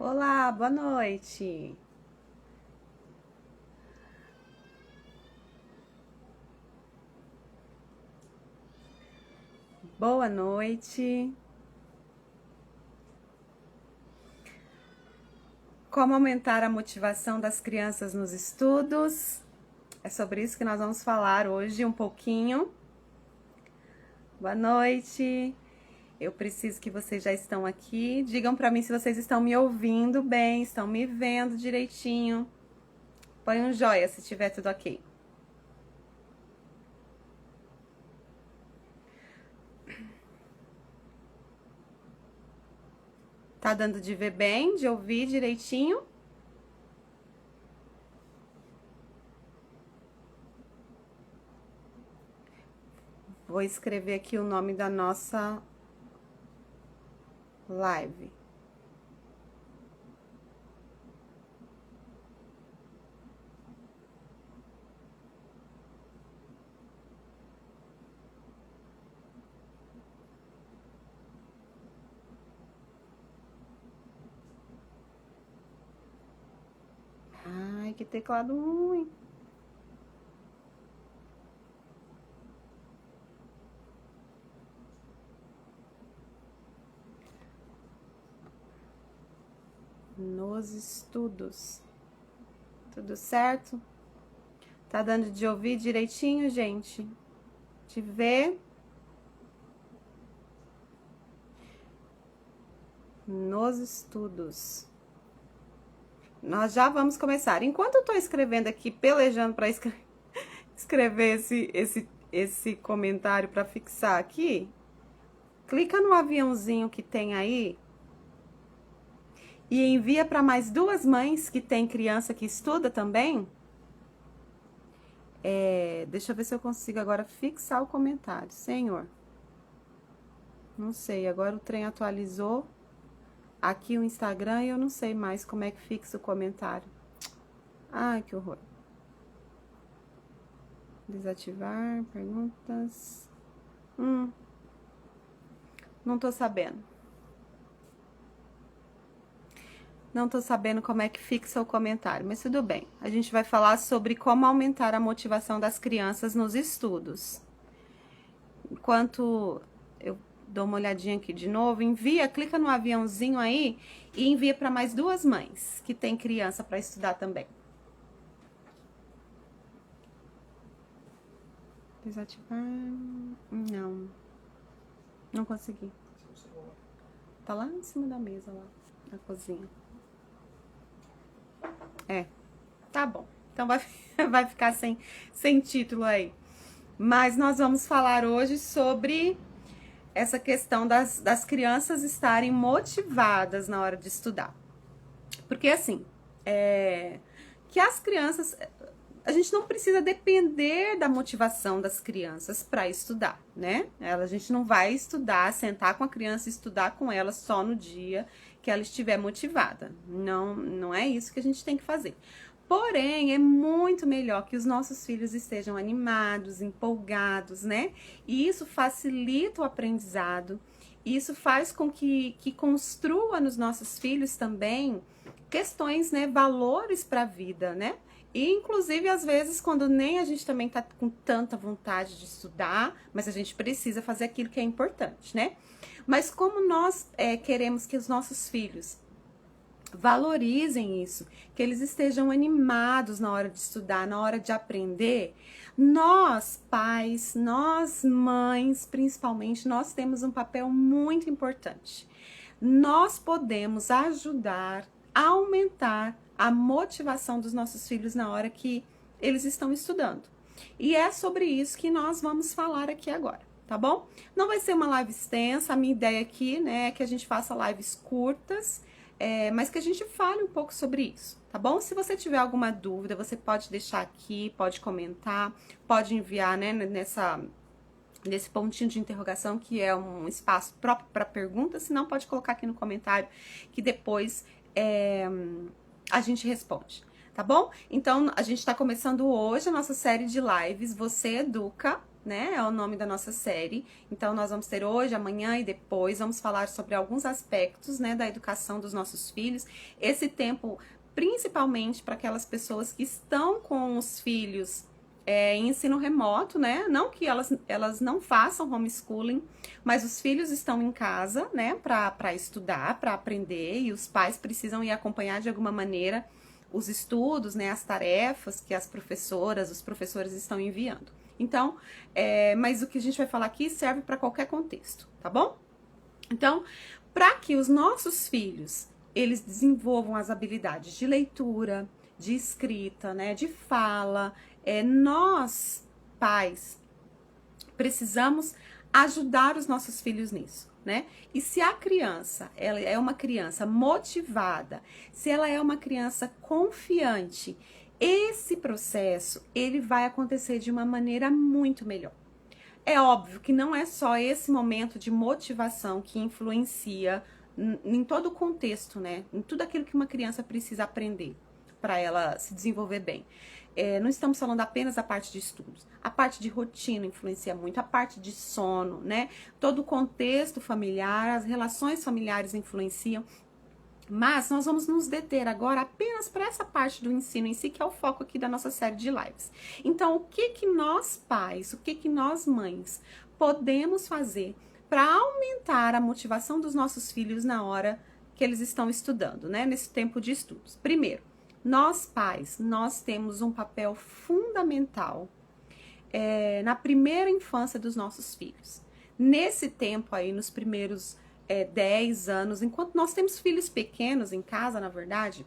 Olá, boa noite. Boa noite. Como aumentar a motivação das crianças nos estudos? É sobre isso que nós vamos falar hoje um pouquinho. Boa noite. Eu preciso que vocês já estão aqui. Digam para mim se vocês estão me ouvindo bem, estão me vendo direitinho. Põe um joia se estiver tudo ok. Tá dando de ver bem, de ouvir direitinho? Vou escrever aqui o nome da nossa live. Ai, que teclado ruim. Nos estudos. Tudo certo? Tá dando de ouvir direitinho, gente? De ver? Nos estudos. Nós já vamos começar. Enquanto eu tô escrevendo aqui, pelejando para escrever esse comentário para fixar aqui, clica no aviãozinho que tem aí e envia para mais duas mães que tem criança que estuda também. Deixa eu ver se eu consigo agora fixar o comentário. Senhor. Não sei, agora o trem atualizou aqui o Instagram e eu não sei mais como é que fixa o comentário. Ai, que horror. Desativar, perguntas. Não tô sabendo. Não tô sabendo como é que fixa o comentário, mas tudo bem. A gente vai falar sobre como aumentar a motivação das crianças nos estudos. Enquanto eu dou uma olhadinha aqui de novo, clica no aviãozinho aí e envia para mais duas mães que tem criança para estudar também. Desativar. Não. Não consegui. Tá lá em cima da mesa, lá, na cozinha. Tá bom. Então vai ficar sem título aí. Mas nós vamos falar hoje sobre essa questão das crianças estarem motivadas na hora de estudar. Porque assim, que as crianças... A gente não precisa depender da motivação das crianças para estudar, né? A gente não vai estudar, sentar com a criança e estudar com ela só no dia que ela estiver motivada. Não é isso que a gente tem que fazer. Porém, é muito melhor que os nossos filhos estejam animados, empolgados, né? E isso facilita o aprendizado. Isso faz com que construa nos nossos filhos também questões, né? Valores para a vida, né? E, inclusive, às vezes, quando nem a gente também tá com tanta vontade de estudar, mas a gente precisa fazer aquilo que é importante, né? Mas como nós queremos que os nossos filhos valorizem isso, que eles estejam animados na hora de estudar, na hora de aprender, nós, pais, nós, mães, principalmente, nós temos um papel muito importante. Nós podemos ajudar a aumentar a motivação dos nossos filhos na hora que eles estão estudando. E é sobre isso que nós vamos falar aqui agora, tá bom? Não vai ser uma live extensa, a minha ideia aqui, né, é que a gente faça lives curtas, mas que a gente fale um pouco sobre isso, tá bom? Se você tiver alguma dúvida, você pode deixar aqui, pode comentar, pode enviar, né, nesse pontinho de interrogação, que é um espaço próprio para perguntas, se não, pode colocar aqui no comentário, que depois a gente responde, tá bom? Então, a gente tá começando hoje a nossa série de lives Você Educa, né? É o nome da nossa série. Então, nós vamos ter hoje, amanhã e depois, vamos falar sobre alguns aspectos, né, da educação dos nossos filhos. Esse tempo, principalmente para aquelas pessoas que estão com os filhos em ensino remoto, né? Não que elas não façam homeschooling, mas os filhos estão em casa, né, para estudar, para aprender, e os pais precisam ir acompanhar de alguma maneira os estudos, né, as tarefas que as professoras, os professores estão enviando. Então, mas o que a gente vai falar aqui serve para qualquer contexto, tá bom? Então, para que os nossos filhos, eles desenvolvam as habilidades de leitura, de escrita, né, de fala, nós, pais, precisamos ajudar os nossos filhos nisso, né? E se a criança, ela é uma criança motivada, se ela é uma criança confiante, esse processo, ele vai acontecer de uma maneira muito melhor. É óbvio que não é só esse momento de motivação que influencia em todo o contexto, né? Em tudo aquilo que uma criança precisa aprender para ela se desenvolver bem. Não estamos falando apenas da parte de estudos. A parte de rotina influencia muito, a parte de sono, né? Todo o contexto familiar, as relações familiares influenciam. Mas nós vamos nos deter agora apenas para essa parte do ensino em si, que é o foco aqui da nossa série de lives. Então, o que nós pais, o que nós mães podemos fazer para aumentar a motivação dos nossos filhos na hora que eles estão estudando, né? Nesse tempo de estudos. Primeiro, nós pais, nós temos um papel fundamental na primeira infância dos nossos filhos. Nesse tempo aí, nos primeiros 10 anos, enquanto nós temos filhos pequenos em casa, na verdade,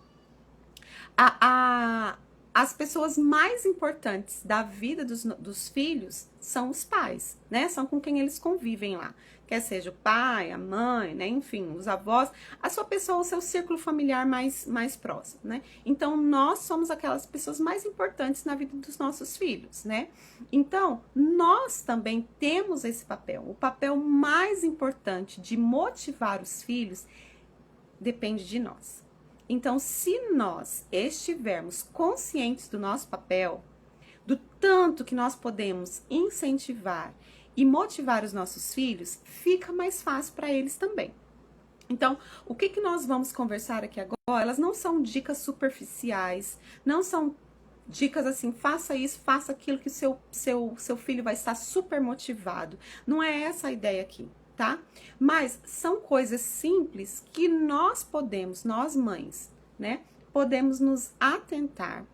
as pessoas mais importantes da vida dos filhos são os pais, né? São com quem eles convivem lá. Quer seja o pai, a mãe, né? Enfim, os avós, a sua pessoa, o seu círculo familiar mais próximo, né? Então, nós somos aquelas pessoas mais importantes na vida dos nossos filhos, né? Então, nós também temos esse papel. O papel mais importante de motivar os filhos depende de nós. Então, se nós estivermos conscientes do nosso papel, do tanto que nós podemos incentivar e motivar os nossos filhos, fica mais fácil para eles também. Então, o que nós vamos conversar aqui agora, elas não são dicas superficiais, não são dicas assim, faça isso, faça aquilo que seu filho vai estar super motivado. Não é essa a ideia aqui, tá? Mas são coisas simples que nós podemos, nós mães, né, podemos nos atentar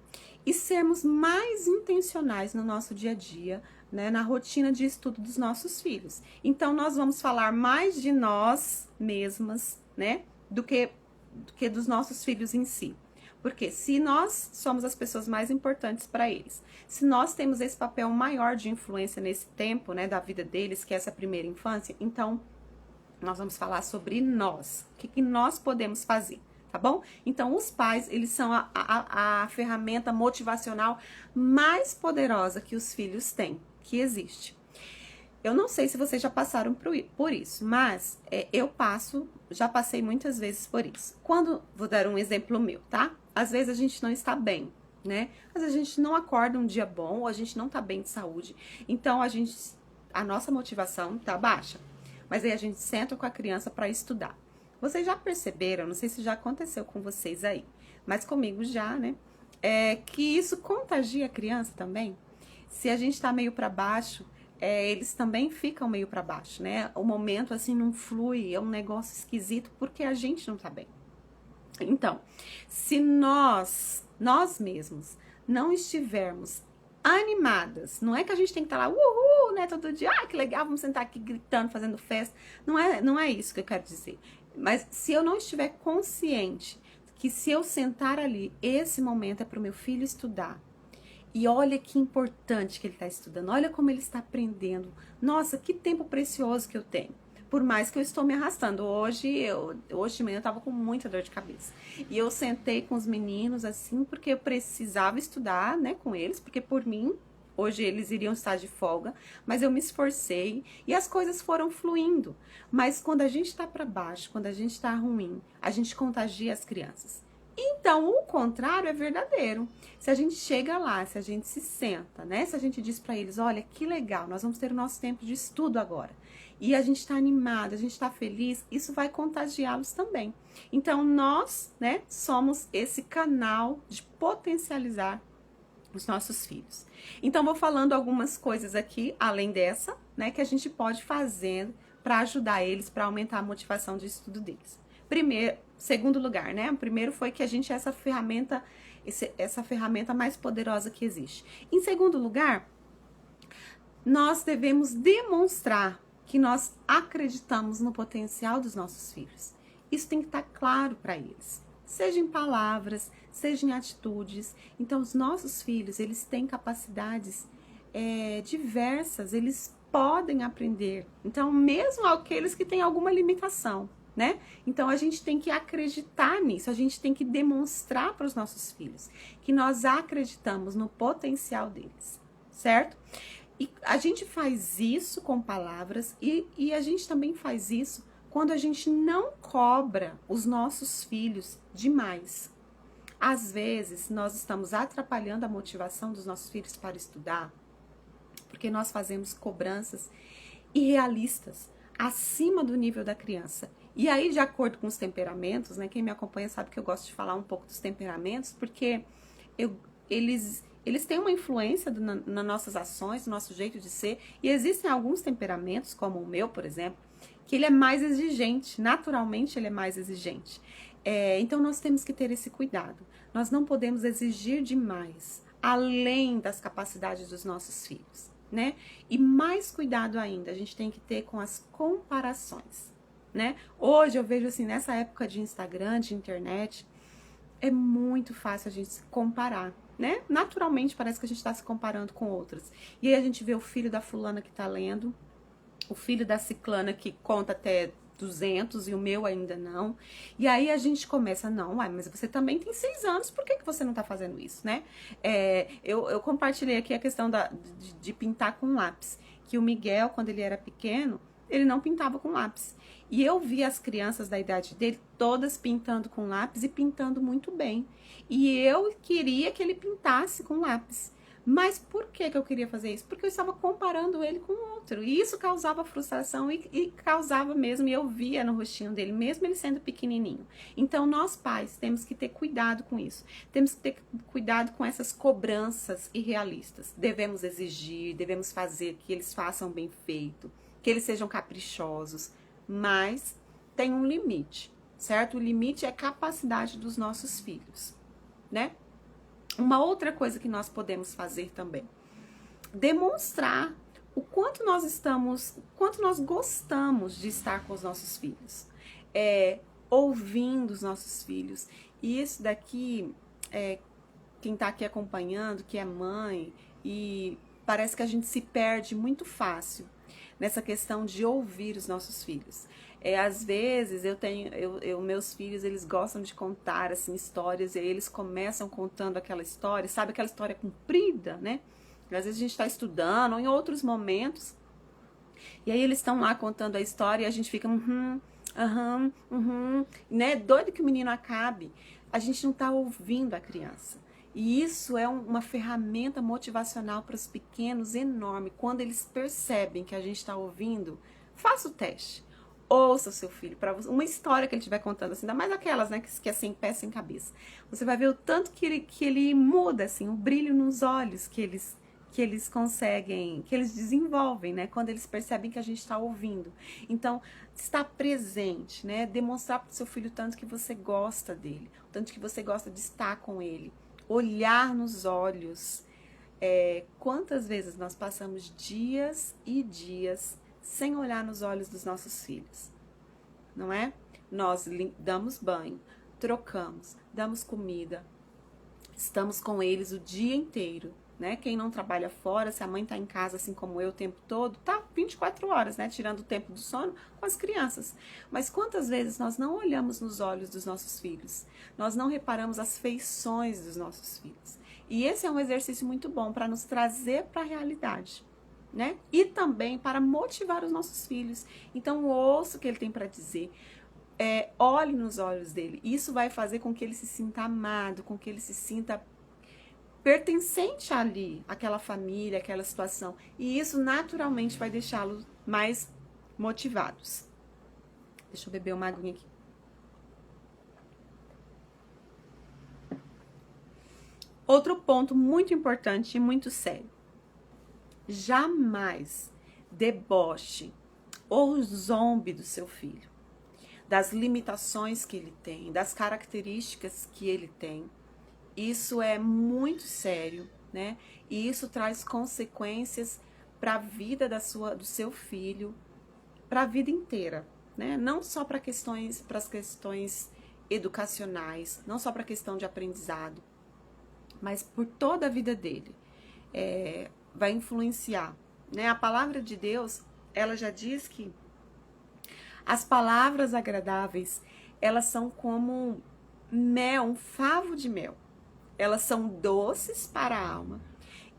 e sermos mais intencionais no nosso dia a dia, né, na rotina de estudo dos nossos filhos. Então, nós vamos falar mais de nós mesmas, né, do que dos nossos filhos em si. Porque se nós somos as pessoas mais importantes para eles, se nós temos esse papel maior de influência nesse tempo, né, da vida deles, que é essa primeira infância, então nós vamos falar sobre nós, o que nós podemos fazer, tá bom? Então, os pais, eles são a ferramenta motivacional mais poderosa que os filhos têm, que existe. Eu não sei se vocês já passaram por isso, mas já passei muitas vezes por isso. Vou dar um exemplo meu, tá? Às vezes a gente não está bem, né? Às vezes a gente não acorda um dia bom, ou a gente não tá bem de saúde. Então, a nossa motivação tá baixa. Mas aí a gente senta com a criança para estudar. Vocês já perceberam, não sei se já aconteceu com vocês aí, mas comigo já, né? Que isso contagia a criança também. Se a gente tá meio para baixo, eles também ficam meio para baixo, né? O momento assim não flui, é um negócio esquisito porque a gente não tá bem. Então, se nós mesmos não estivermos animadas, não é que a gente tem que estar lá, uhul, né, todo dia, que legal, vamos sentar aqui gritando, fazendo festa, não é isso que eu quero dizer. Mas se eu não estiver consciente que se eu sentar ali, esse momento é para o meu filho estudar, e olha que importante que ele está estudando, olha como ele está aprendendo, nossa, que tempo precioso que eu tenho. Por mais que eu estou me arrastando. Hoje de manhã eu tava com muita dor de cabeça. E eu sentei com os meninos assim, porque eu precisava estudar, né, com eles, porque por mim, hoje eles iriam estar de folga, mas eu me esforcei e as coisas foram fluindo. Mas quando a gente tá para baixo, quando a gente tá ruim, a gente contagia as crianças. Então, o contrário é verdadeiro. Se a gente chega lá, se a gente se senta, né? Se a gente diz para eles, olha, que legal, nós vamos ter o nosso tempo de estudo agora. E a gente está animado, a gente está feliz, isso vai contagiá-los também. Então, nós, né, somos esse canal de potencializar os nossos filhos. Então, vou falando algumas coisas aqui, além dessa, né, que a gente pode fazer para ajudar eles, para aumentar a motivação de estudo deles. Segundo lugar, né? O primeiro foi que a gente é essa ferramenta mais poderosa que existe. Em segundo lugar, nós devemos demonstrar que nós acreditamos no potencial dos nossos filhos. Isso tem que estar claro para eles, seja em palavras, seja em atitudes. Então, os nossos filhos, eles têm capacidades diversas, eles podem aprender. Então, mesmo aqueles que têm alguma limitação, né? Então, a gente tem que acreditar nisso, a gente tem que demonstrar para os nossos filhos que nós acreditamos no potencial deles, certo? E a gente faz isso com palavras e a gente também faz isso quando a gente não cobra os nossos filhos demais. Às vezes, nós estamos atrapalhando a motivação dos nossos filhos para estudar, porque nós fazemos cobranças irrealistas, acima do nível da criança. E aí, de acordo com os temperamentos, né? Quem me acompanha sabe que eu gosto de falar um pouco dos temperamentos, porque eles têm uma influência nas nossas ações, no nosso jeito de ser, e existem alguns temperamentos, como o meu, por exemplo, que ele é mais exigente, naturalmente ele é mais exigente. Então nós temos que ter esse cuidado. Nós não podemos exigir demais, além das capacidades dos nossos filhos, né? E mais cuidado ainda, a gente tem que ter com as comparações, né? Hoje eu vejo assim, nessa época de Instagram, de internet, é muito fácil a gente se comparar, né? Naturalmente parece que a gente está se comparando com outras. E aí a gente vê o filho da fulana que tá lendo, o filho da ciclana que conta até 200 e o meu ainda não. E aí a gente começa, não, mas você também tem 6 anos, por que você não tá fazendo isso, né? Eu compartilhei aqui a questão de pintar com lápis, que o Miguel, quando ele era pequeno, ele não pintava com lápis. E eu vi as crianças da idade dele todas pintando com lápis e pintando muito bem. E eu queria que ele pintasse com lápis. Mas por que eu queria fazer isso? Porque eu estava comparando ele com outro. E isso causava frustração e causava mesmo, e eu via no rostinho dele, mesmo ele sendo pequenininho. Então, nós pais temos que ter cuidado com isso. Temos que ter cuidado com essas cobranças irrealistas. Devemos exigir, devemos fazer que eles façam bem feito, que eles sejam caprichosos. Mas tem um limite, certo? O limite é a capacidade dos nossos filhos, né? Uma outra coisa que nós podemos fazer também, demonstrar o quanto nós gostamos de estar com os nossos filhos, ouvindo os nossos filhos. E isso daqui, quem tá aqui acompanhando, que é mãe, e parece que a gente se perde muito fácil nessa questão de ouvir os nossos filhos. Às vezes meus filhos, eles gostam de contar assim histórias, e aí eles começam contando aquela história, sabe, aquela história comprida, né? Às vezes a gente está estudando, ou em outros momentos, e aí eles estão lá contando a história e a gente fica né? Doido que o menino acabe. A gente não está ouvindo a criança. E isso é uma ferramenta motivacional para os pequenos enorme. Quando eles percebem que a gente está ouvindo, faça o teste. Ouça o seu filho, para uma história que ele estiver contando, assim, ainda mais aquelas, né, que é sem pé, sem cabeça. Você vai ver o tanto que ele muda, assim, o brilho nos olhos que eles conseguem, que eles desenvolvem, né, quando eles percebem que a gente está ouvindo. Então, estar presente, né, demonstrar para o seu filho o tanto que você gosta dele, o tanto que você gosta de estar com ele, olhar nos olhos. Quantas vezes nós passamos dias e dias sem olhar nos olhos dos nossos filhos, não é? Nós damos banho, trocamos, damos comida, estamos com eles o dia inteiro, né? Quem não trabalha fora, se a mãe tá em casa assim como eu o tempo todo, tá 24 horas, né? Tirando o tempo do sono com as crianças. Mas quantas vezes nós não olhamos nos olhos dos nossos filhos? Nós não reparamos as feições dos nossos filhos. E esse é um exercício muito bom para nos trazer para a realidade, né? E também para motivar os nossos filhos. Então, ouça o que ele tem para dizer. olhe nos olhos dele. Isso vai fazer com que ele se sinta amado, com que ele se sinta pertencente ali, àquela família, àquela situação. E isso naturalmente vai deixá-los mais motivados. Deixa eu beber uma aguinha aqui. Outro ponto muito importante e muito sério. Jamais deboche ou zombe do seu filho, das limitações que ele tem, das características que ele tem. Isso é muito sério, né? E isso traz consequências para a vida do seu filho, para a vida inteira, né? Não só para as questões educacionais, não só para a questão de aprendizado, mas por toda a vida dele. Vai influenciar, né? A palavra de Deus, ela já diz que as palavras agradáveis, elas são como mel, um favo de mel. Elas são doces para a alma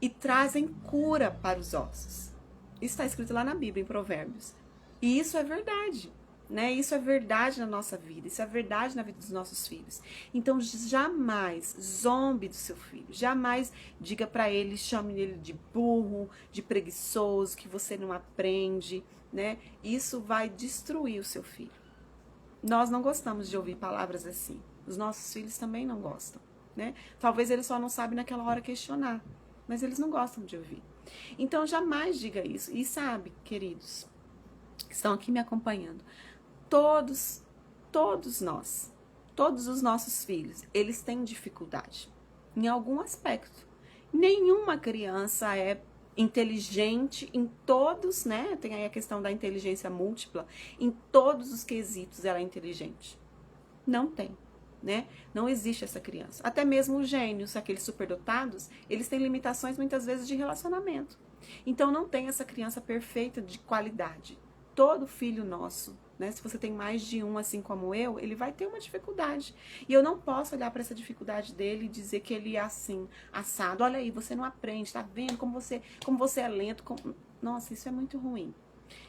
e trazem cura para os ossos. Isso está escrito lá na Bíblia, em Provérbios. E isso é verdade, né? Isso é verdade na nossa vida, isso é verdade na vida dos nossos filhos. Então, jamais zombe do seu filho, jamais diga para ele, chame ele de burro, de preguiçoso, que você não aprende, né? Isso vai destruir o seu filho. Nós não gostamos de ouvir palavras assim. Os nossos filhos também não gostam, né? Talvez eles só não sabem naquela hora questionar, mas eles não gostam de ouvir. Então, jamais diga isso. E sabe, queridos, que estão aqui me acompanhando, todos nós, todos os nossos filhos, eles têm dificuldade em algum aspecto. Nenhuma criança é inteligente em todos, né? Tem aí a questão da inteligência múltipla. Em todos os quesitos ela é inteligente. Não tem, né? Não existe essa criança. Até mesmo os gênios, aqueles superdotados, eles têm limitações muitas vezes de relacionamento. Então não tem essa criança perfeita de qualidade. Todo filho nosso, né? Se você tem mais de um, assim como eu, ele vai ter uma dificuldade. E eu não posso olhar para essa dificuldade dele e dizer que ele é assim, assado. Olha aí, você não aprende, tá vendo como você é lento. Nossa, isso é muito ruim.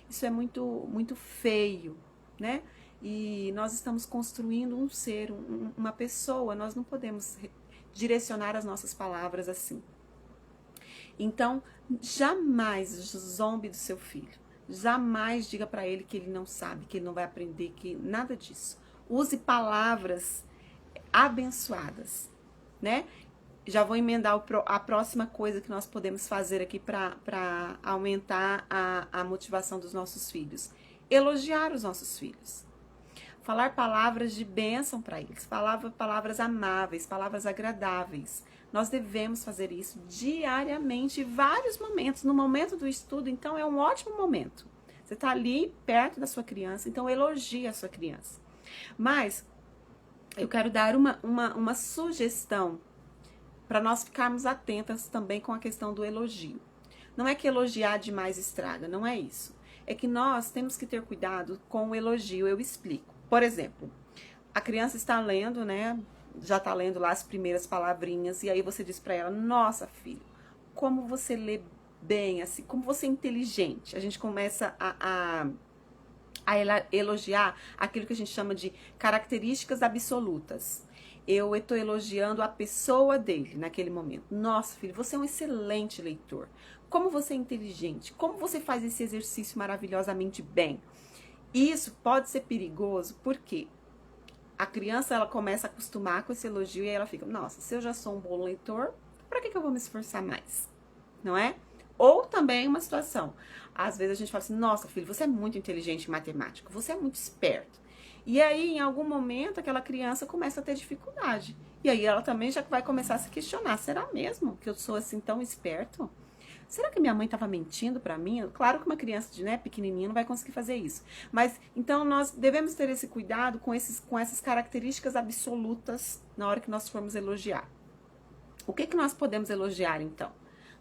Isso é muito feio, né? E nós estamos construindo um ser, uma pessoa. Nós não podemos direcionar as nossas palavras assim. Então, jamais zombe do seu filho. Jamais diga para ele que ele não sabe, que ele não vai aprender, que nada disso. Use palavras abençoadas, né? Já vou emendar a próxima coisa que nós podemos fazer aqui para aumentar a motivação dos nossos filhos. Elogiar os nossos filhos. Falar palavras de bênção para eles. Falar palavras amáveis, palavras agradáveis. Nós devemos fazer isso diariamente, em vários momentos. No momento do estudo, então, é um ótimo momento. Você está ali, perto da sua criança, então elogie a sua criança. Mas, eu quero dar uma sugestão para nós ficarmos atentas também com a questão do elogio. Não é que elogiar demais estraga, não é isso. É que nós temos que ter cuidado com o elogio, eu explico. Por exemplo, a criança está lendo, né? Já tá lendo lá as primeiras palavrinhas, e aí você diz para ela, nossa, filho, como você lê bem, assim, como você é inteligente. A gente começa a elogiar aquilo que a gente chama de características absolutas. Eu estou elogiando a pessoa dele naquele momento. Nossa, filho, você é um excelente leitor. Como você é inteligente, como você faz esse exercício maravilhosamente bem. Isso pode ser perigoso, porque a criança, ela começa a acostumar com esse elogio e aí ela fica, nossa, se eu já sou um bom leitor, pra que eu vou me esforçar mais? Não é? Ou também uma situação, às vezes a gente fala assim, nossa, filho, você é muito inteligente em matemática, você é muito esperto. E aí, em algum momento, aquela criança começa a ter dificuldade. E aí ela também já vai começar a se questionar, será mesmo que eu sou assim tão esperto? Será que minha mãe estava mentindo para mim? Claro que uma criança pequenininha não vai conseguir fazer isso. Mas, então, nós devemos ter esse cuidado com essas características absolutas na hora que nós formos elogiar. O que nós podemos elogiar, então?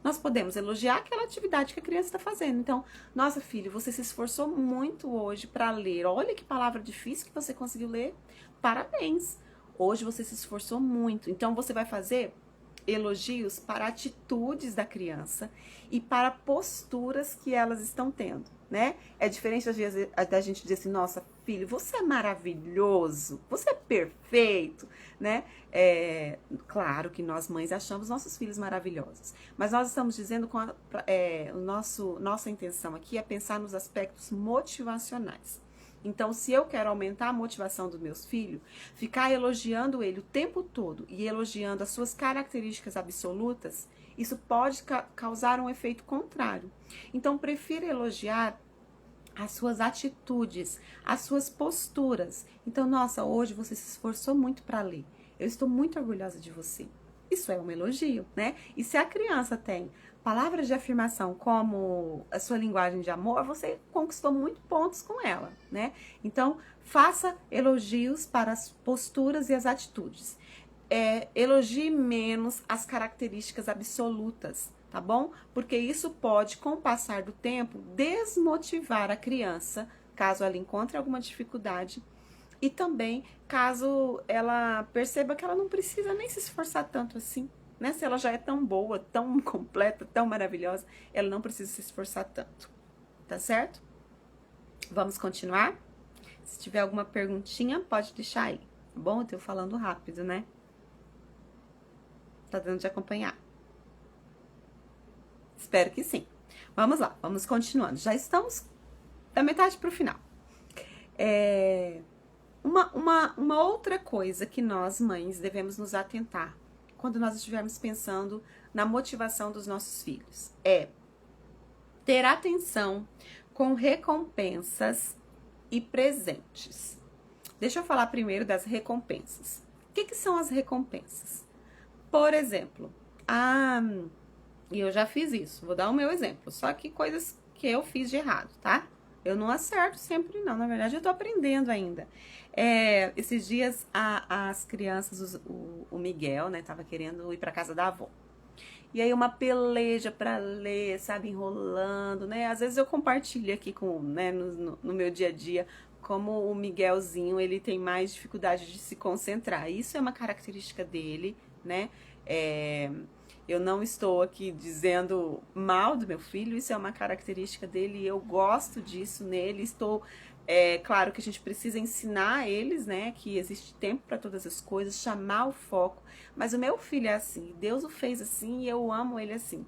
Nós podemos elogiar aquela atividade que a criança está fazendo. Então, nossa, filho, você se esforçou muito hoje para ler. Olha que palavra difícil que você conseguiu ler. Parabéns! Hoje você se esforçou muito. Então, você vai fazer elogios para atitudes da criança e para posturas que elas estão tendo, né? É diferente às vezes da gente dizer assim, nossa, filho, você é maravilhoso, você é perfeito, né? Claro que nós mães achamos nossos filhos maravilhosos, mas nós estamos dizendo nossa intenção aqui é pensar nos aspectos motivacionais. Então, se eu quero aumentar a motivação dos meus filhos, ficar elogiando ele o tempo todo e elogiando as suas características absolutas, isso pode causar um efeito contrário. Então, prefira elogiar as suas atitudes, as suas posturas. Então, nossa, hoje você se esforçou muito para ler. Eu estou muito orgulhosa de você. Isso é um elogio, né? E se a criança tem palavras de afirmação como a sua linguagem de amor, você conquistou muitos pontos com ela, né? Então, faça elogios para as posturas e as atitudes. Elogie menos as características absolutas, tá bom? Porque isso pode, com o passar do tempo, desmotivar a criança, caso ela encontre alguma dificuldade, e também caso ela perceba que ela não precisa nem se esforçar tanto assim, né? Se ela já é tão boa, tão completa, tão maravilhosa, ela não precisa se esforçar tanto, tá certo? Vamos continuar? Se tiver alguma perguntinha, pode deixar aí, tá bom? Eu tô falando rápido, né? Tá dando de acompanhar? Espero que sim. Vamos lá, vamos continuando. Já estamos da metade pro final. Uma outra coisa que nós, mães, devemos nos atentar quando nós estivermos pensando na motivação dos nossos filhos é ter atenção com recompensas e presentes. Deixa eu falar primeiro das recompensas. O que são as recompensas? Por exemplo, e eu já fiz isso, vou dar o meu exemplo, só que coisas que eu fiz de errado, tá? Eu não acerto sempre, não. Na verdade, eu tô aprendendo ainda. Esses dias, as crianças, o Miguel, né, tava querendo ir pra casa da avó. E aí, uma peleja pra ler, sabe, enrolando, né? Às vezes eu compartilho aqui né, no meu dia a dia, como o Miguelzinho, ele tem mais dificuldade de se concentrar. Isso é uma característica dele, né? Eu não estou aqui dizendo mal do meu filho, isso é uma característica dele e eu gosto disso nele. Claro que a gente precisa ensinar eles, né, que existe tempo para todas as coisas, chamar o foco. Mas o meu filho é assim, Deus o fez assim e eu amo ele assim.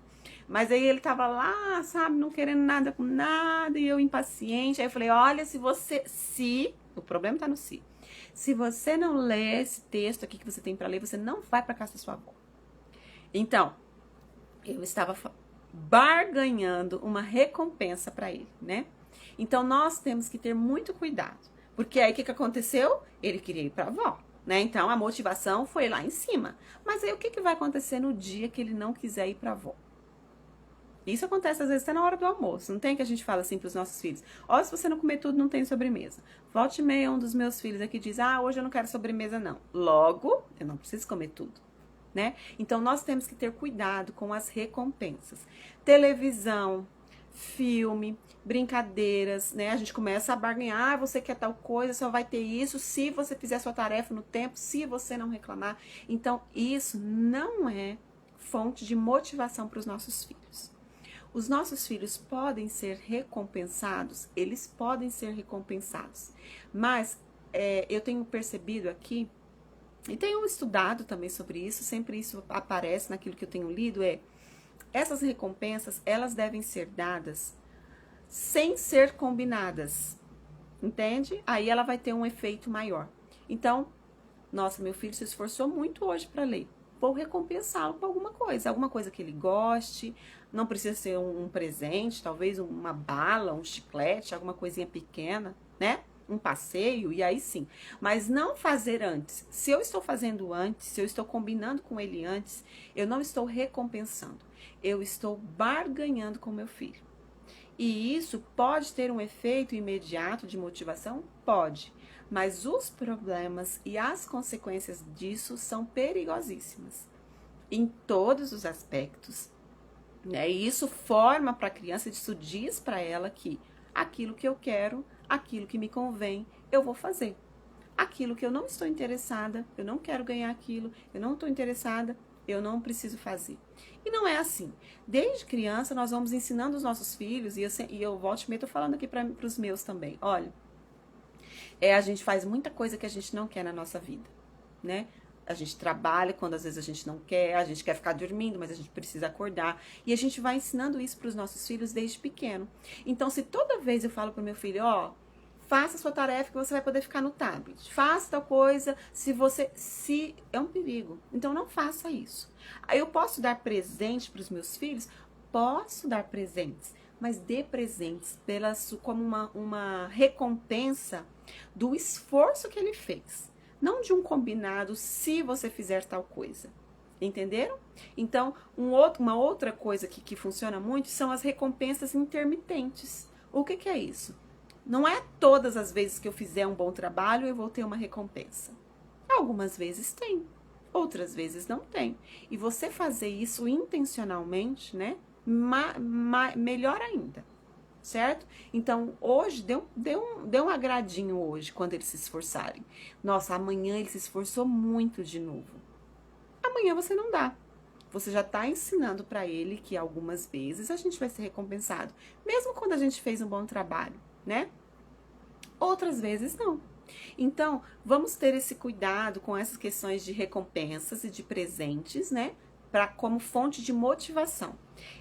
Mas aí ele tava lá, sabe, não querendo nada com nada e eu impaciente. Aí eu falei, olha, o problema tá no se. Se você não ler esse texto aqui que você tem para ler, você não vai para casa da sua avó. Então, eu estava barganhando uma recompensa para ele, né? Então, nós temos que ter muito cuidado. Porque aí, o que aconteceu? Ele queria ir para a avó, né? Então, a motivação foi lá em cima. Mas aí, o que vai acontecer no dia que ele não quiser ir para a avó? Isso acontece, às vezes, até na hora do almoço. Não tem que a gente fala assim para os nossos filhos. Ó, se você não comer tudo, não tem sobremesa. Volte e meia, um dos meus filhos aqui diz, hoje eu não quero sobremesa, não. Logo, eu não preciso comer tudo. Né? Então, nós temos que ter cuidado com as recompensas. Televisão, filme, brincadeiras, né? A gente começa a barganhar, você quer tal coisa, só vai ter isso se você fizer sua tarefa no tempo, se você não reclamar. Então, isso não é fonte de motivação para os nossos filhos. Os nossos filhos podem ser recompensados, eles podem ser recompensados. Mas, eu tenho percebido aqui, e tenho estudado também sobre isso, sempre isso aparece naquilo que eu tenho lido, essas recompensas, elas devem ser dadas sem ser combinadas, entende? Aí ela vai ter um efeito maior. Então, nossa, meu filho se esforçou muito hoje para ler, vou recompensá-lo com alguma coisa que ele goste, não precisa ser um presente, talvez uma bala, um chiclete, alguma coisinha pequena, né? Um passeio, e aí sim. Mas não fazer antes. Se eu estou fazendo antes, se eu estou combinando com ele antes, eu não estou recompensando. Eu estou barganhando com meu filho. E isso pode ter um efeito imediato de motivação? Pode. Mas os problemas e as consequências disso são perigosíssimas. Em todos os aspectos. Né? E isso forma para a criança, isso diz para ela que aquilo que eu quero, aquilo que me convém, eu vou fazer. Aquilo que eu não estou interessada, eu não quero ganhar aquilo, eu não estou interessada, eu não preciso fazer. E não é assim. Desde criança, nós vamos ensinando os nossos filhos, e eu volto e meio, tô falando aqui para os meus também. Olha, a gente faz muita coisa que a gente não quer na nossa vida, né? A gente trabalha quando às vezes a gente não quer, a gente quer ficar dormindo, mas a gente precisa acordar. E a gente vai ensinando isso para os nossos filhos desde pequeno. Então, se toda vez eu falo para o meu filho, ó, faça a sua tarefa que você vai poder ficar no tablet. Faça tal coisa, se é um perigo. Então, não faça isso. Aí eu posso dar presente para os meus filhos? Posso dar presentes, mas dê presentes como uma recompensa do esforço que ele fez. Não de um combinado se você fizer tal coisa. Entenderam? Então, uma outra coisa que funciona muito são as recompensas intermitentes. O que é isso? Não é todas as vezes que eu fizer um bom trabalho eu vou ter uma recompensa. Algumas vezes tem, outras vezes não tem. E você fazer isso intencionalmente, né? Melhor ainda. Certo? Então, hoje, dê um agradinho hoje, quando eles se esforçarem. Nossa, amanhã ele se esforçou muito de novo. Amanhã você não dá. Você já está ensinando para ele que algumas vezes a gente vai ser recompensado. Mesmo quando a gente fez um bom trabalho, né? Outras vezes não. Então, vamos ter esse cuidado com essas questões de recompensas e de presentes, né? Como fonte de motivação.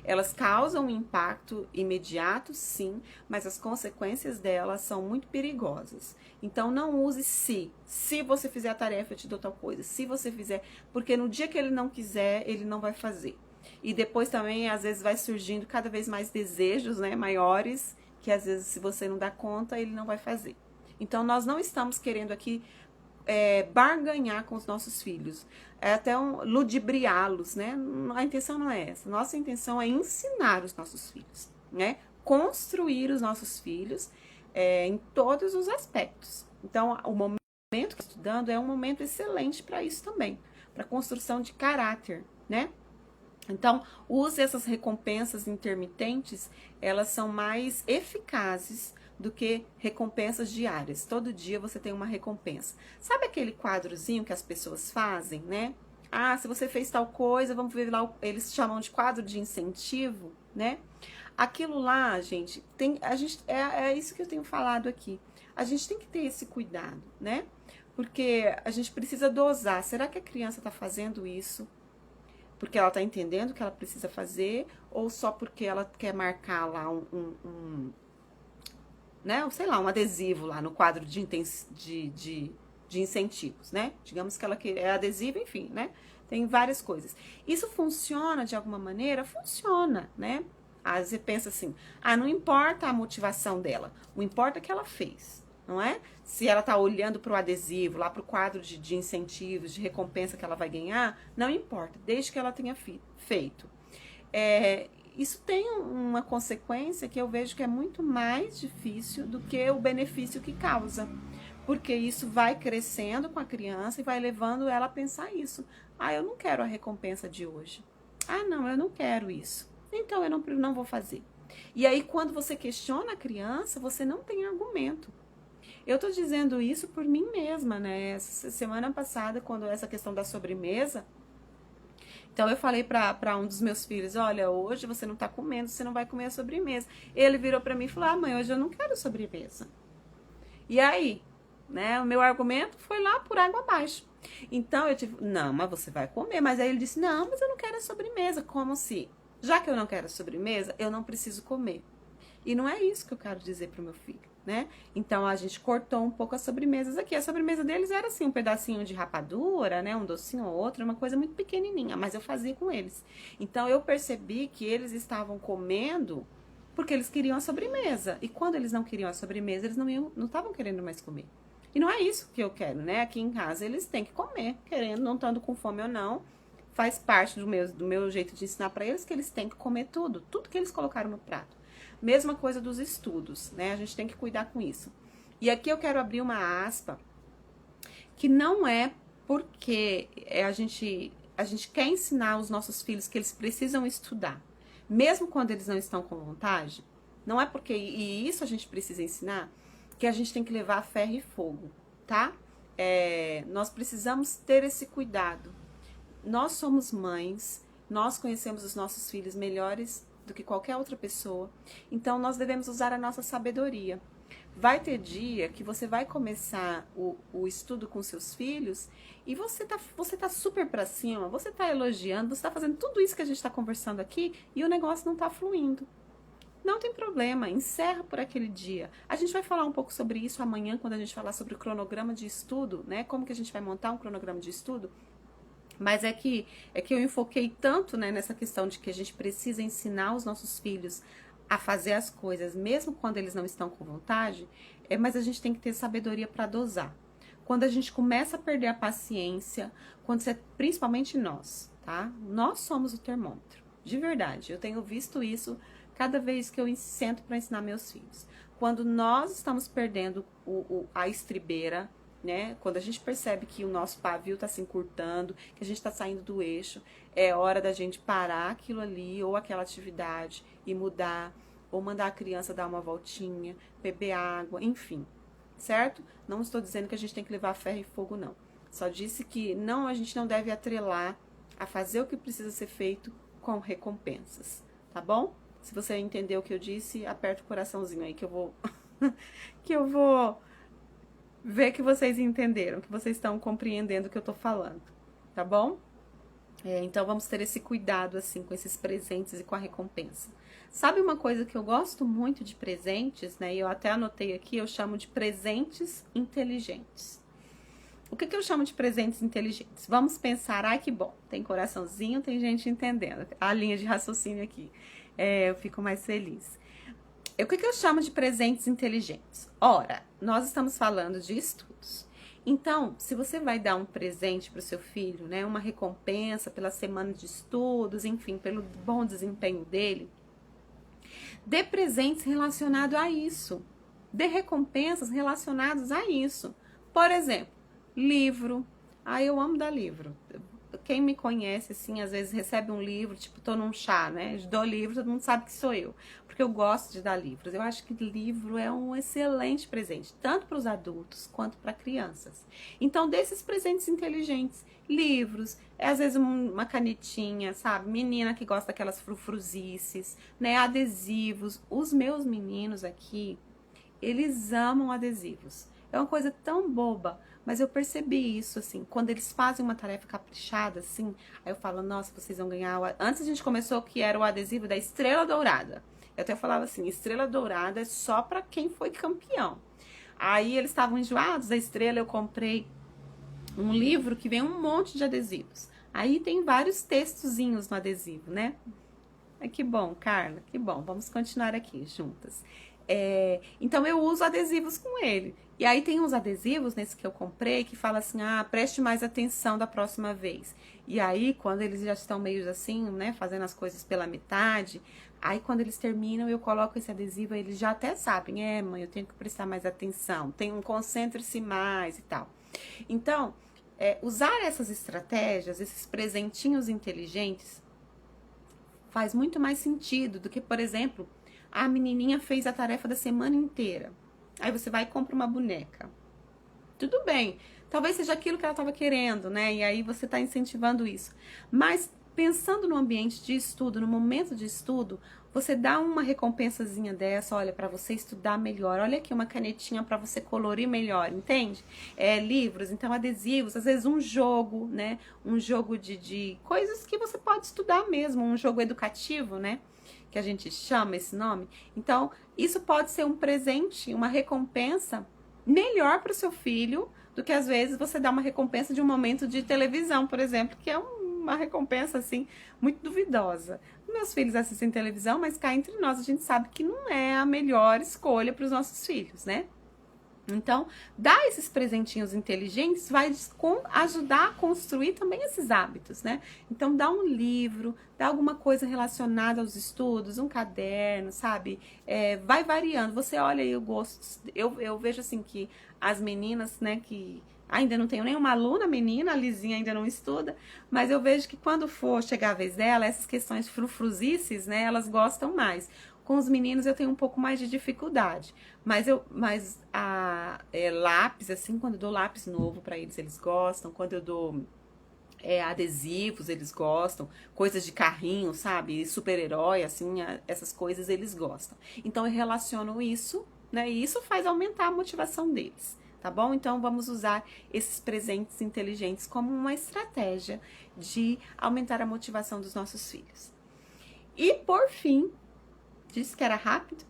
Elas causam um impacto imediato, sim, mas as consequências delas são muito perigosas. Então, não use se. Se você fizer a tarefa, eu te dou tal coisa. Se você fizer, porque no dia que ele não quiser, ele não vai fazer. E depois também, às vezes, vai surgindo cada vez mais desejos, né, maiores, que às vezes, se você não dá conta, ele não vai fazer. Então, nós não estamos querendo aqui barganhar com os nossos filhos, até ludibriá-los, né? A intenção não é essa. Nossa intenção é ensinar os nossos filhos, né? Construir os nossos filhos em todos os aspectos. Então, o momento que eu estou estudando é um momento excelente para isso também, para construção de caráter, né? Então, use essas recompensas intermitentes, elas são mais eficazes do que recompensas diárias. Todo dia você tem uma recompensa. Sabe aquele quadrozinho que as pessoas fazem, né? Ah, se você fez tal coisa, vamos ver lá, eles chamam de quadro de incentivo, né? Aquilo lá, gente, é isso que eu tenho falado aqui. A gente tem que ter esse cuidado, né? Porque a gente precisa dosar. Será que a criança está fazendo isso porque ela está entendendo o que ela precisa fazer, ou só porque ela quer marcar lá né, sei lá, um adesivo lá no quadro de incentivos, né? Digamos que ela é adesivo, enfim, né? Tem várias coisas. Isso funciona de alguma maneira? Funciona, né? Às vezes você pensa assim, não importa a motivação dela, o importa é que ela fez, não é? Se ela tá olhando para o adesivo, lá para o quadro de incentivos, de recompensa que ela vai ganhar, não importa, desde que ela tenha feito. Isso tem uma consequência que eu vejo que é muito mais difícil do que o benefício que causa. Porque isso vai crescendo com a criança e vai levando ela a pensar isso. Eu não quero a recompensa de hoje. Não, eu não quero isso. Então, eu não vou fazer. E aí, quando você questiona a criança, você não tem argumento. Eu tô dizendo isso por mim mesma, né? Essa semana passada, quando essa questão da sobremesa, então eu falei pra um dos meus filhos, olha, hoje você não tá comendo, você não vai comer a sobremesa. Ele virou pra mim e falou, mãe, hoje eu não quero sobremesa. E aí, né, o meu argumento foi lá por água abaixo. Então eu tive, não, mas você vai comer. Mas aí ele disse, não, mas eu não quero a sobremesa. Como se, já que eu não quero a sobremesa, eu não preciso comer. E não é isso que eu quero dizer pro meu filho, né? Então a gente cortou um pouco as sobremesas aqui. A sobremesa deles era assim, um pedacinho de rapadura, né? Um docinho ou outro, uma coisa muito pequenininha, mas eu fazia com eles. Então eu percebi que eles estavam comendo porque eles queriam a sobremesa. E quando eles não queriam a sobremesa, eles não estavam querendo mais comer. E não é isso que eu quero, né? Aqui em casa eles têm que comer, querendo, não estando com fome ou não. Faz parte do meu jeito de ensinar para eles que eles têm que comer tudo que eles colocaram no prato. Mesma coisa dos estudos, né? A gente tem que cuidar com isso. E aqui eu quero abrir uma aspa, que não é porque a gente quer ensinar os nossos filhos que eles precisam estudar, mesmo quando eles não estão com vontade. Não é porque, e isso a gente precisa ensinar, que a gente tem que levar a ferro e fogo, tá? Nós precisamos ter esse cuidado. nós somos mães, nós conhecemos os nossos filhos melhores do que qualquer outra pessoa, então nós devemos usar a nossa sabedoria. Vai ter dia que você vai começar o estudo com seus filhos e você tá super pra cima, você tá elogiando, você tá fazendo tudo isso que a gente tá conversando aqui e o negócio não tá fluindo. Não tem problema, encerra por aquele dia. A gente vai falar um pouco sobre isso amanhã, quando a gente falar sobre o cronograma de estudo, né? Como que a gente vai montar um cronograma de estudo. Mas é que eu enfoquei tanto, né, nessa questão de que a gente precisa ensinar os nossos filhos a fazer as coisas, mesmo quando eles não estão com vontade, mas a gente tem que ter sabedoria para dosar. Quando a gente começa a perder a paciência, principalmente nós, tá? Nós somos o termômetro, de verdade. Eu tenho visto isso cada vez que eu sento para ensinar meus filhos. Quando nós estamos perdendo a estribeira, né? Quando a gente percebe que o nosso pavio está se encurtando, que a gente está saindo do eixo, é hora da gente parar aquilo ali ou aquela atividade e mudar, ou mandar a criança dar uma voltinha, beber água, enfim, certo? Não estou dizendo que a gente tem que levar ferro e fogo, não. Só disse que não, a gente não deve atrelar a fazer o que precisa ser feito com recompensas, tá bom? Se você entendeu o que eu disse, aperta o coraçãozinho aí que eu vou que eu vou ver que vocês entenderam, que vocês estão compreendendo o que eu tô falando, tá bom? Então vamos ter esse cuidado assim com esses presentes e com a recompensa. Sabe uma coisa que eu gosto muito de presentes, né? E eu até anotei aqui, eu chamo de presentes inteligentes. O que eu chamo de presentes inteligentes? Vamos pensar, ai que bom, tem coraçãozinho, tem gente entendendo a linha de raciocínio aqui. Eu fico mais feliz. O que eu chamo de presentes inteligentes? Ora, nós estamos falando de estudos. Então, se você vai dar um presente para o seu filho, né, uma recompensa pela semana de estudos, enfim, pelo bom desempenho dele, dê presentes relacionados a isso. Dê recompensas relacionadas a isso. Por exemplo, livro. Eu amo dar livro. Quem me conhece, assim, às vezes recebe um livro, tipo, tô num chá, né? Dou livro, todo mundo sabe que sou eu. Porque eu gosto de dar livros. Eu acho que livro é um excelente presente, tanto para os adultos quanto para crianças. Então, desses presentes inteligentes, livros, às vezes uma canetinha, sabe? Menina que gosta daquelas frufruzices, né? Adesivos. Os meus meninos aqui, eles amam adesivos. É uma coisa tão boba, mas eu percebi isso, assim, quando eles fazem uma tarefa caprichada, assim, aí eu falo, nossa, vocês vão ganhar... Antes a gente começou que era o adesivo da Estrela Dourada. Eu até falava assim, Estrela Dourada é só pra quem foi campeão. Aí eles estavam enjoados da estrela, eu comprei um livro que vem um monte de adesivos. Aí tem vários textozinhos no adesivo, né? Que bom, Carla, que bom. Vamos continuar aqui juntas. Então eu uso adesivos com ele. E aí tem uns adesivos nesse que eu comprei que fala assim, preste mais atenção da próxima vez. E aí quando eles já estão meio assim, né, fazendo as coisas pela metade, aí quando eles terminam eu coloco esse adesivo, eles já até sabem, mãe, eu tenho que prestar mais atenção, tem um concentre-se mais e tal. Então, usar essas estratégias, esses presentinhos inteligentes, faz muito mais sentido do que, por exemplo, a menininha fez a tarefa da semana inteira. Aí você vai e compra uma boneca. Tudo bem, talvez seja aquilo que ela estava querendo, né? E aí você está incentivando isso. Mas pensando no ambiente de estudo, no momento de estudo, você dá uma recompensazinha dessa, olha, para você estudar melhor. Olha aqui uma canetinha para você colorir melhor, entende? Livros, então adesivos, às vezes um jogo, né? Um jogo de coisas que você pode estudar mesmo, um jogo educativo, né? Que a gente chama esse nome. Então, isso pode ser um presente, uma recompensa melhor para o seu filho do que às vezes você dá uma recompensa de um momento de televisão, por exemplo, que é uma recompensa assim muito duvidosa. Meus filhos assistem televisão, mas cá entre nós a gente sabe que não é a melhor escolha para os nossos filhos, né? Então, dar esses presentinhos inteligentes vai ajudar a construir também esses hábitos, né? Então, dá um livro, dá alguma coisa relacionada aos estudos, um caderno, sabe? Vai variando. Você olha aí o gosto. Eu vejo assim que as meninas, né, que ainda não tenho nenhuma aluna menina, a Lizinha ainda não estuda, mas eu vejo que quando for chegar a vez dela, essas questões frufruzices, né, elas gostam mais. Com os meninos eu tenho um pouco mais de dificuldade, mas lápis, assim, quando eu dou lápis novo para eles, eles gostam. Quando eu dou adesivos, eles gostam, coisas de carrinho, sabe? Super-herói, assim, essas coisas eles gostam. Então eu relaciono isso, né? E isso faz aumentar a motivação deles, tá bom? Então vamos usar esses presentes inteligentes como uma estratégia de aumentar a motivação dos nossos filhos. E por fim, disse que era rápido,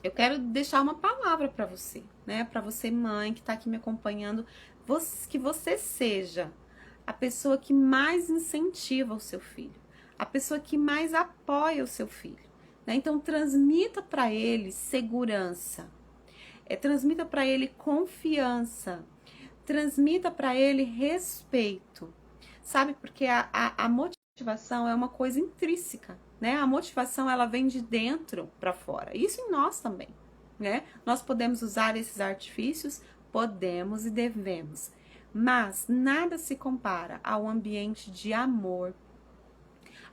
eu quero deixar uma palavra para você, né? Para você, mãe, que tá aqui me acompanhando, que você seja a pessoa que mais incentiva o seu filho, a pessoa que mais apoia o seu filho, né? Então transmita para ele segurança, transmita para ele confiança, transmita para ele respeito, sabe? Porque a motivação é uma coisa intrínseca, né? A motivação, ela vem de dentro para fora. Isso em nós também, né? Nós podemos usar esses artifícios, podemos e devemos. Mas nada se compara ao ambiente de amor,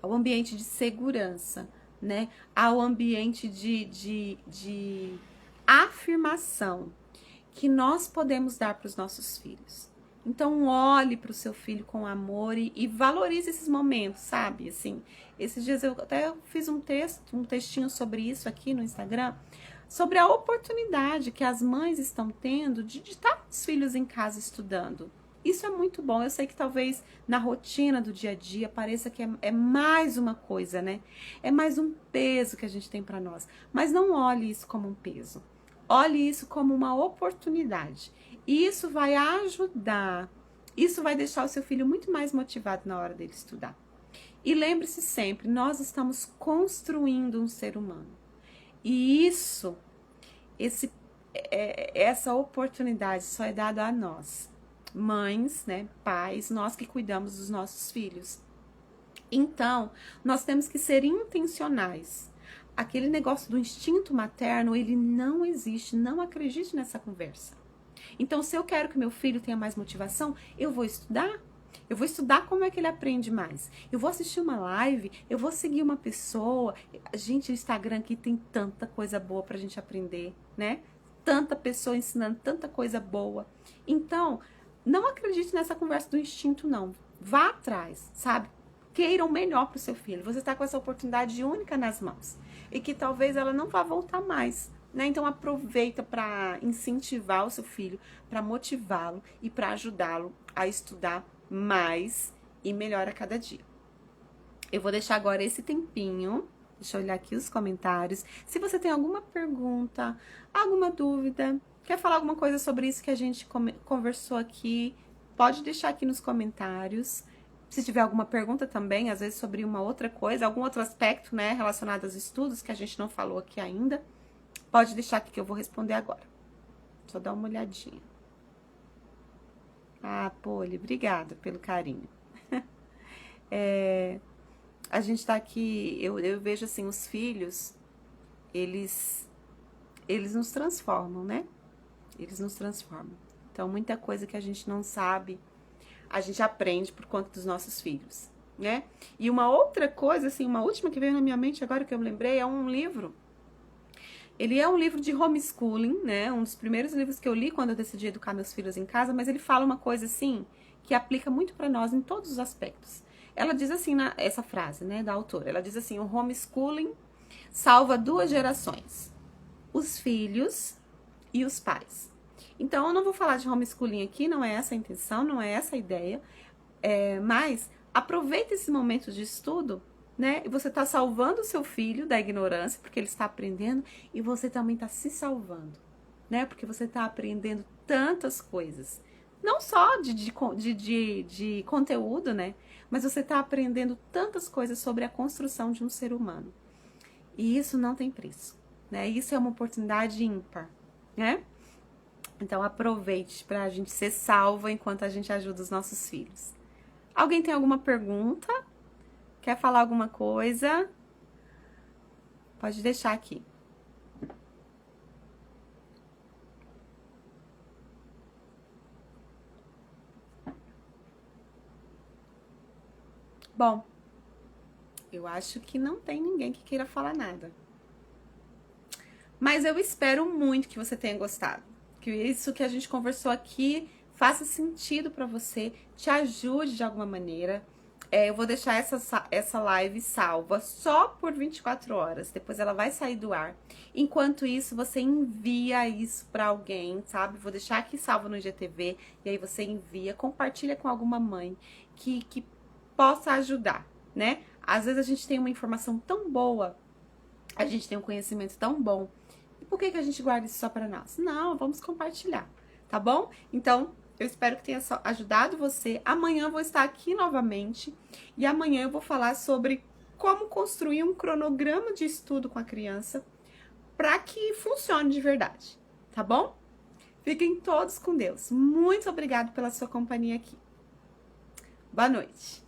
ao ambiente de segurança, né? Ao ambiente de afirmação que nós podemos dar para os nossos filhos. Então, olhe para o seu filho com amor e valorize esses momentos, sabe? Assim, esses dias eu até fiz um textinho sobre isso aqui no Instagram, sobre a oportunidade que as mães estão tendo de estar com os filhos em casa estudando. Isso é muito bom. Eu sei que talvez na rotina do dia a dia pareça que é mais uma coisa, né? É mais um peso que a gente tem para nós. Mas não olhe isso como um peso. Olhe isso como uma oportunidade. E isso vai ajudar, isso vai deixar o seu filho muito mais motivado na hora dele estudar. E lembre-se sempre, nós estamos construindo um ser humano. E essa oportunidade só é dada a nós, mães, né, pais, nós que cuidamos dos nossos filhos. Então, nós temos que ser intencionais. Aquele negócio do instinto materno, ele não existe, não acredite nessa conversa. Então, se eu quero que meu filho tenha mais motivação, eu vou estudar. Eu vou estudar como é que ele aprende mais. Eu vou assistir uma live, eu vou seguir uma pessoa. Gente, o Instagram aqui tem tanta coisa boa pra gente aprender, né? Tanta pessoa ensinando tanta coisa boa. Então, não acredite nessa conversa do instinto, não. Vá atrás, sabe? Queira o melhor pro seu filho. Você está com essa oportunidade única nas mãos. E que talvez ela não vá voltar mais. Né? Então aproveita para incentivar o seu filho, para motivá-lo e para ajudá-lo a estudar mais e melhor a cada dia. Eu vou deixar agora esse tempinho, deixa eu olhar aqui os comentários. Se você tem alguma pergunta, alguma dúvida, quer falar alguma coisa sobre isso que a gente conversou aqui, pode deixar aqui nos comentários. Se tiver alguma pergunta também, às vezes sobre uma outra coisa, algum outro aspecto, né, relacionado aos estudos que a gente não falou aqui ainda, pode deixar aqui que eu vou responder agora. Só dar uma olhadinha. Ah, Poli, obrigada pelo carinho. A gente tá aqui, eu vejo assim, os filhos, eles nos transformam, né? Eles nos transformam. Então, muita coisa que a gente não sabe, a gente aprende por conta dos nossos filhos, né? E uma outra coisa, assim, uma última que veio na minha mente agora que eu me lembrei, é um livro. Ele é um livro de homeschooling, né? Um dos primeiros livros que eu li quando eu decidi educar meus filhos em casa, mas ele fala uma coisa assim, que aplica muito para nós em todos os aspectos. Ela diz assim, essa frase, né, da autora, ela diz assim, o homeschooling salva 2 gerações, os filhos e os pais. Então, eu não vou falar de homeschooling aqui, não é essa a intenção, não é essa a ideia, mas aproveita esse momento de estudo, né? E você está salvando o seu filho da ignorância, porque ele está aprendendo, e você também está se salvando, né? Porque você está aprendendo tantas coisas, não só de conteúdo, né? Mas você está aprendendo tantas coisas sobre a construção de um ser humano. E isso não tem preço, né? Isso é uma oportunidade ímpar, né? Então aproveite para a gente ser salva enquanto a gente ajuda os nossos filhos. Alguém tem alguma pergunta? Quer falar alguma coisa? Pode deixar aqui. Bom, eu acho que não tem ninguém que queira falar nada. Mas eu espero muito que você tenha gostado. Que isso que a gente conversou aqui faça sentido para você, te ajude de alguma maneira. Eu vou deixar essa live salva só por 24 horas, depois ela vai sair do ar. Enquanto isso, você envia isso para alguém, sabe? Vou deixar aqui salvo no IGTV, e aí você envia, compartilha com alguma mãe que possa ajudar, né? Às vezes a gente tem uma informação tão boa, a gente tem um conhecimento tão bom, e por que a gente guarda isso só para nós? Não, vamos compartilhar, tá bom? Então, eu espero que tenha ajudado você. Amanhã eu vou estar aqui novamente e amanhã eu vou falar sobre como construir um cronograma de estudo com a criança para que funcione de verdade, tá bom? Fiquem todos com Deus. Muito obrigado pela sua companhia aqui. Boa noite.